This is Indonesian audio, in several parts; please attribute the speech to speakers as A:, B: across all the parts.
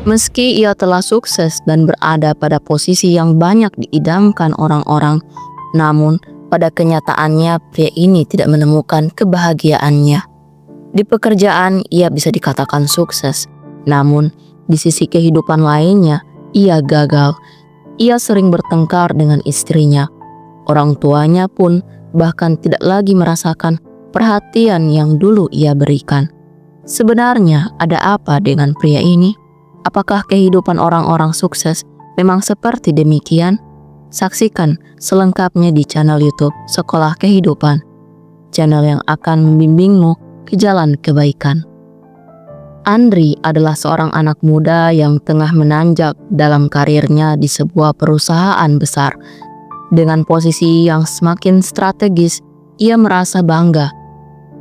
A: Meski ia telah sukses dan berada pada posisi yang banyak diidamkan orang-orang, namun pada kenyataannya pria ini tidak menemukan kebahagiaannya. Di pekerjaan ia bisa dikatakan sukses, namun di sisi kehidupan lainnya ia gagal. Ia sering bertengkar dengan istrinya. Orang tuanya pun bahkan tidak lagi merasakan perhatian yang dulu ia berikan. Sebenarnya ada apa dengan pria ini? Apakah kehidupan orang-orang sukses memang seperti demikian? Saksikan selengkapnya di channel YouTube Sekolah Kehidupan, channel yang akan membimbingmu ke jalan kebaikan. Andri adalah seorang anak muda yang tengah menanjak dalam karirnya di sebuah perusahaan besar. Dengan posisi yang semakin strategis, ia merasa bangga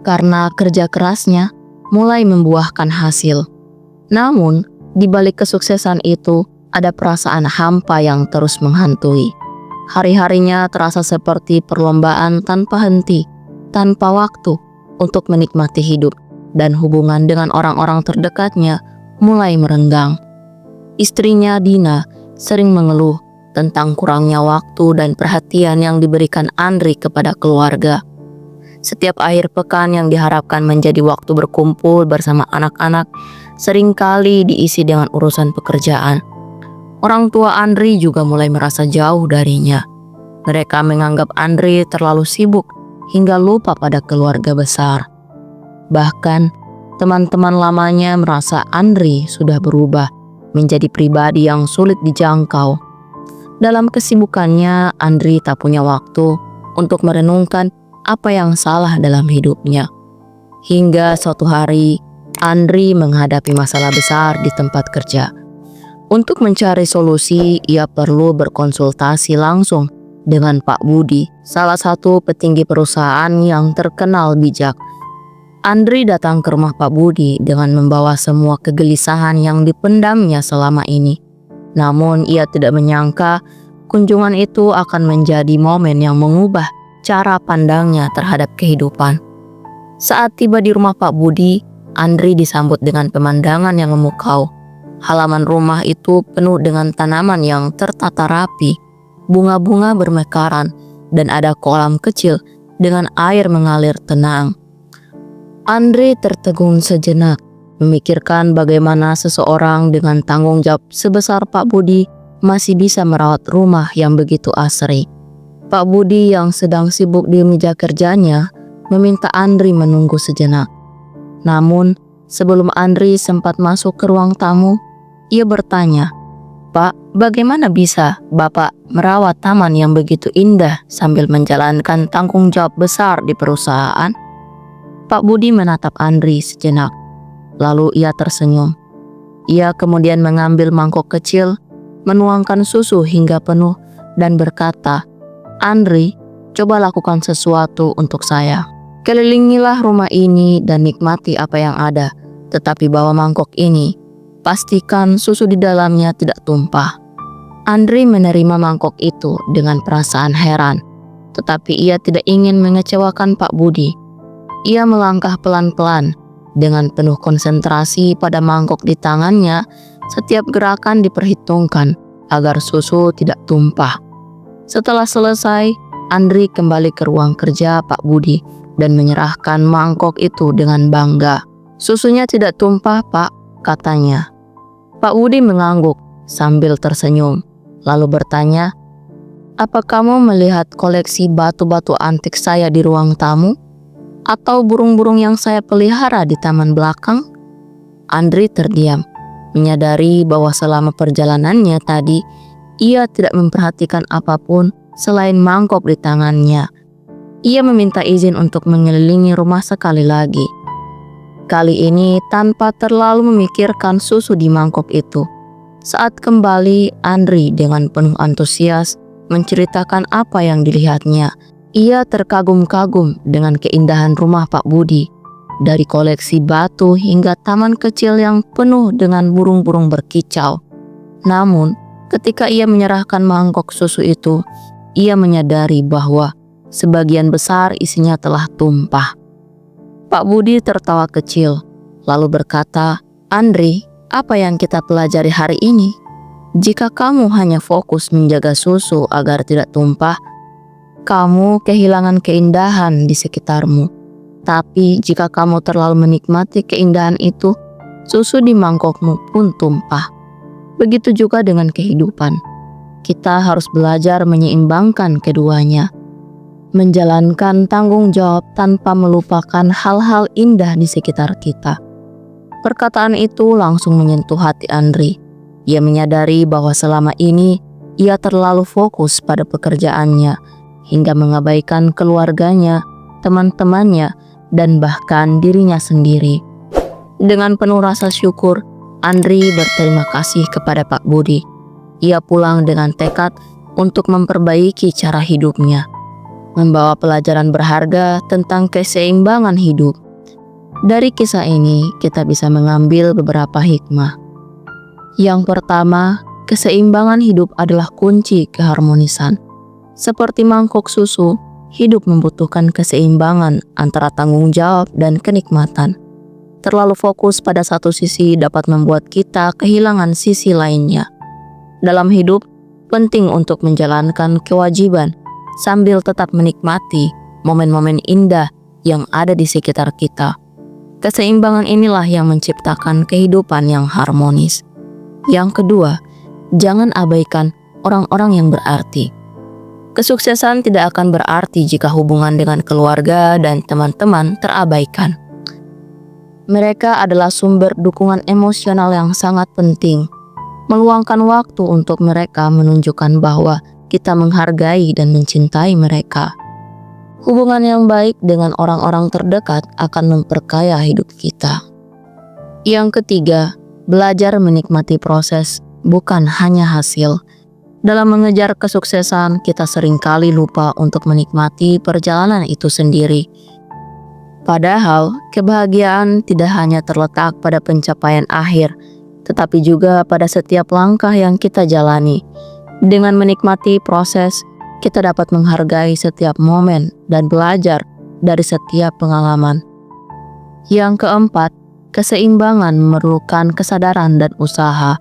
A: karena kerja kerasnya mulai membuahkan hasil. Namun, di balik kesuksesan itu, ada perasaan hampa yang terus menghantui. Hari-harinya terasa seperti perlombaan tanpa henti, tanpa waktu untuk menikmati hidup, dan hubungan dengan orang-orang terdekatnya mulai merenggang. Istrinya Dina sering mengeluh tentang kurangnya waktu dan perhatian yang diberikan Andri kepada keluarga. Setiap akhir pekan yang diharapkan menjadi waktu berkumpul bersama anak-anak seringkali diisi dengan urusan pekerjaan. Orang tua Andri juga mulai merasa jauh darinya. Mereka menganggap Andri terlalu sibuk hingga lupa pada keluarga besar. Bahkan teman-teman lamanya merasa Andri sudah berubah menjadi pribadi yang sulit dijangkau. Dalam kesibukannya, Andri tak punya waktu untuk merenungkan apa yang salah dalam hidupnya. Hingga suatu hari, Andri menghadapi masalah besar di tempat kerja. Untuk mencari solusi, ia perlu berkonsultasi langsung dengan Pak Budi, salah satu petinggi perusahaan yang terkenal bijak. Andri datang ke rumah Pak Budi dengan membawa semua kegelisahan yang dipendamnya selama ini. Namun ia tidak menyangka kunjungan itu akan menjadi momen yang mengubah cara pandangnya terhadap kehidupan. Saat tiba di rumah Pak Budi, Andri disambut dengan pemandangan yang memukau. Halaman rumah itu penuh dengan tanaman yang tertata rapi, bunga-bunga bermekaran, dan ada kolam kecil dengan air mengalir tenang. Andri tertegun sejenak, memikirkan bagaimana seseorang dengan tanggung jawab sebesar Pak Budi masih bisa merawat rumah yang begitu asri. Pak Budi yang sedang sibuk di meja kerjanya meminta Andri menunggu sejenak. Namun, sebelum Andri sempat masuk ke ruang tamu, ia bertanya, "Pak, bagaimana bisa Bapak merawat taman yang begitu indah sambil menjalankan tanggung jawab besar di perusahaan?" Pak Budi menatap Andri sejenak, lalu ia tersenyum. Ia kemudian mengambil mangkok kecil, menuangkan susu hingga penuh, dan berkata, "Andri, coba lakukan sesuatu untuk saya. Kelilingilah rumah ini dan nikmati apa yang ada, tetapi bawa mangkok ini. Pastikan susu di dalamnya tidak tumpah." Andri menerima mangkok itu dengan perasaan heran, tetapi ia tidak ingin mengecewakan Pak Budi. Ia melangkah pelan-pelan dengan penuh konsentrasi pada mangkok di tangannya. Setiap gerakan diperhitungkan agar susu tidak tumpah. Setelah selesai, Andri kembali ke ruang kerja Pak Budi dan menyerahkan mangkok itu dengan bangga. "Susunya tidak tumpah, Pak," katanya. Pak Budi mengangguk sambil tersenyum, lalu bertanya, "Apa kamu melihat koleksi batu-batu antik saya di ruang tamu? Atau burung-burung yang saya pelihara di taman belakang?" Andri terdiam, menyadari bahwa selama perjalanannya tadi, ia tidak memperhatikan apapun selain mangkok di tangannya. Ia meminta izin untuk mengelilingi rumah sekali lagi. Kali ini tanpa terlalu memikirkan susu di mangkok itu. Saat kembali, Andri dengan penuh antusias menceritakan apa yang dilihatnya. Ia terkagum-kagum dengan keindahan rumah Pak Budi. Dari koleksi batu hingga taman kecil yang penuh dengan burung-burung berkicau. Namun, ketika ia menyerahkan mangkok susu itu, ia menyadari bahwa sebagian besar isinya telah tumpah. Pak Budi tertawa kecil, lalu berkata, "Andri, Apa yang kita pelajari hari ini? Jika kamu hanya fokus menjaga susu agar tidak tumpah, kamu kehilangan keindahan di sekitarmu. Tapi jika kamu terlalu menikmati keindahan itu, susu di mangkokmu pun tumpah. Begitu juga dengan kehidupan. Kita harus belajar menyeimbangkan keduanya. Menjalankan tanggung jawab tanpa melupakan hal-hal indah di sekitar kita. Perkataan itu langsung menyentuh hati Andri. Ia menyadari bahwa selama ini ia terlalu fokus pada pekerjaannya hingga mengabaikan keluarganya, teman-temannya, dan bahkan dirinya sendiri. Dengan penuh rasa syukur, Andri berterima kasih kepada Pak Budi. Ia pulang dengan tekad untuk memperbaiki cara hidupnya, membawa pelajaran berharga tentang keseimbangan hidup. Dari kisah ini, kita bisa mengambil beberapa hikmah. Yang pertama, keseimbangan hidup adalah kunci keharmonisan. Seperti mangkok susu, hidup membutuhkan keseimbangan antara tanggung jawab dan kenikmatan. Terlalu fokus pada satu sisi dapat membuat kita kehilangan sisi lainnya. Dalam hidup, penting untuk menjalankan kewajiban sambil tetap menikmati momen-momen indah yang ada di sekitar kita. Keseimbangan inilah yang menciptakan kehidupan yang harmonis. Yang kedua, jangan abaikan orang-orang yang berarti. Kesuksesan tidak akan berarti jika hubungan dengan keluarga dan teman-teman terabaikan. Mereka adalah sumber dukungan emosional yang sangat penting. Meluangkan waktu untuk mereka menunjukkan bahwa kita menghargai dan mencintai mereka. Hubungan yang baik dengan orang-orang terdekat akan memperkaya hidup kita. Yang ketiga, belajar menikmati proses, bukan hanya hasil. Dalam mengejar kesuksesan, kita seringkali lupa untuk menikmati perjalanan itu sendiri. Padahal, kebahagiaan tidak hanya terletak pada pencapaian akhir, tetapi juga pada setiap langkah yang kita jalani. Dengan menikmati proses, kita dapat menghargai setiap momen dan belajar dari setiap pengalaman. Yang keempat, keseimbangan memerlukan kesadaran dan usaha.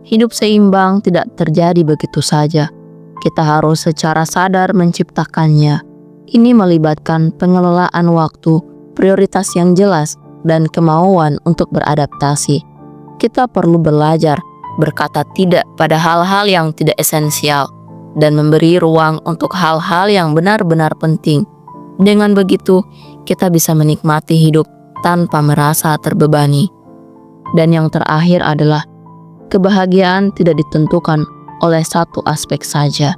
A: Hidup seimbang tidak terjadi begitu saja. Kita harus secara sadar menciptakannya. Ini melibatkan pengelolaan waktu, prioritas yang jelas, dan kemauan untuk beradaptasi. Kita perlu belajar berkata tidak pada hal-hal yang tidak esensial dan memberi ruang untuk hal-hal yang benar-benar penting. Dengan begitu, kita bisa menikmati hidup tanpa merasa terbebani. Dan yang terakhir adalah kebahagiaan tidak ditentukan oleh satu aspek saja.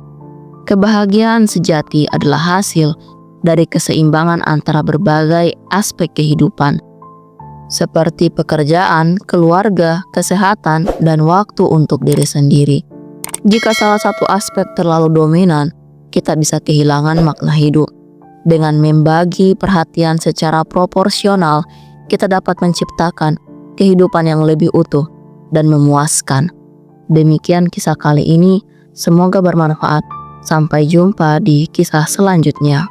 A: Kebahagiaan sejati adalah hasil dari keseimbangan antara berbagai aspek kehidupan, seperti pekerjaan, keluarga, kesehatan, dan waktu untuk diri sendiri. Jika salah satu aspek terlalu dominan, kita bisa kehilangan makna hidup. Dengan membagi perhatian secara proporsional, kita dapat menciptakan kehidupan yang lebih utuh dan memuaskan. Demikian kisah kali ini, semoga bermanfaat. Sampai jumpa di kisah selanjutnya.